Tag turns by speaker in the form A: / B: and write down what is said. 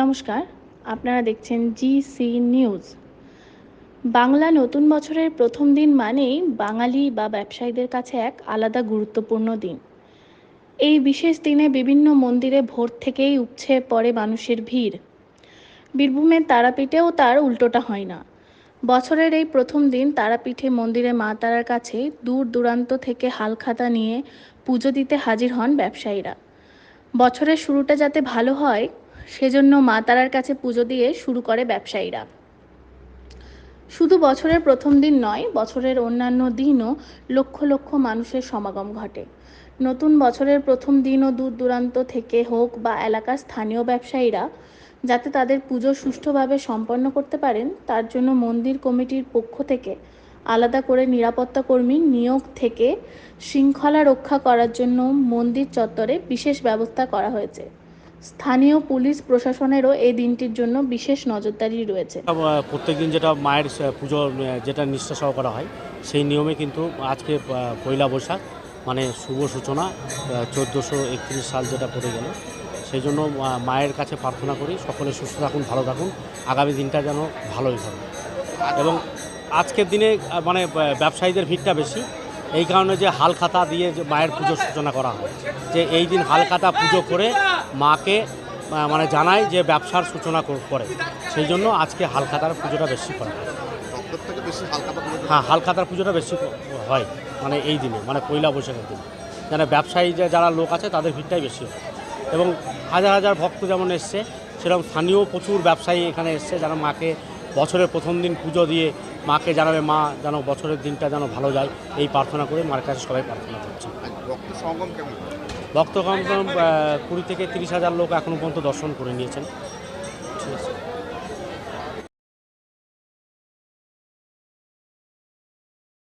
A: নমস্কার, আপনারা দেখছেন জিসি নিউজ। বাংলা নতুন বছরের প্রথম দিন মানেই বাঙালি বা ব্যবসায়ীদের কাছে এক আলাদা গুরুত্বপূর্ণ দিন। এই বিশেষ দিনে বিভিন্ন মন্দিরে ভোর থেকেই উপচে পড়ে মানুষের ভিড়। বীরভূমের তারাপীঠেও তার উল্টোটা হয় না। বছরের এই প্রথম দিন তারাপীঠে মন্দিরে মা তারার কাছে দূর দূরান্ত থেকে হালখাতা নিয়ে পুজো দিতে হাজির হন ব্যবসায়ীরা। বছরের শুরুটা যাতে ভালো হয় সেজন্য মা তারার কাছে পুজো দিয়ে শুরু করে ব্যবসায়ীরা। শুধু বছরের প্রথম দিন নয়, বছরের অন্যান্য দিনও লক্ষ লক্ষ মানুষের সমাগম ঘটে। নতুন বছরের প্রথম দিনও দূর দূরান্ত থেকে হোক বা এলাকার স্থানীয় ব্যবসায়ীরা যাতে তাদের পুজো সুষ্ঠুভাবে সম্পন্ন করতে পারেন তার জন্য মন্দির কমিটির পক্ষ থেকে আলাদা করে নিরাপত্তা কর্মী নিয়োগ থেকে শৃঙ্খলা রক্ষা করার জন্য মন্দির চত্বরে বিশেষ ব্যবস্থা করা হয়েছে। স্থানীয় পুলিশ প্রশাসনেরও এই দিনটির জন্য বিশেষ নজরদারি রয়েছে।
B: প্রত্যেকদিন যেটা মায়ের পুজো যেটা নিষ্ঠা সহ করা হয় সেই নিয়মে কিন্তু আজকে পয়লা বৈশাখ মানে শুভ সূচনা 1431 সাল যেটা পড়ে গেল, সেই জন্য মায়ের কাছে প্রার্থনা করি সকলে সুস্থ থাকুন, ভালো থাকুন, আগামী দিনটা যেন ভালোই হবে। এবং আজকের দিনে মানে ব্যবসায়ীদের ভিড়টা বেশি, এই কারণে যে হালখাতা দিয়ে যে মায়ের পুজো সূচনা করা হয়, যে এই দিন হালখাতা পুজো করে মাকে মানে জানায় যে ব্যবসার সূচনা করে, সেই জন্য আজকে হালখাতার পুজোটা বেশি করা হয়। হ্যাঁ, হালখাতার পুজোটা বেশি হয় মানে এই দিনে, মানে পয়লা বৈশাখের দিনে, যেন ব্যবসায়ী যারা লোক আছে তাদের ভিড়টাই বেশি হয়। এবং হাজার হাজার ভক্ত যেমন এসছে, সেরকম স্থানীয় প্রচুর ব্যবসায়ী এখানে এসছে যারা মাকে বছরের প্রথম দিন পুজো দিয়ে মাকে জানাবে মা যেন বছরের দিনটা যেন ভালো যায়, এই প্রার্থনা করে মার কাছে সবাই প্রার্থনা করছে। ভক্ত কম 20 থেকে 30 হাজার লোক এখনও পর্যন্ত দর্শন করে নিয়েছেন। ঠিক আছে।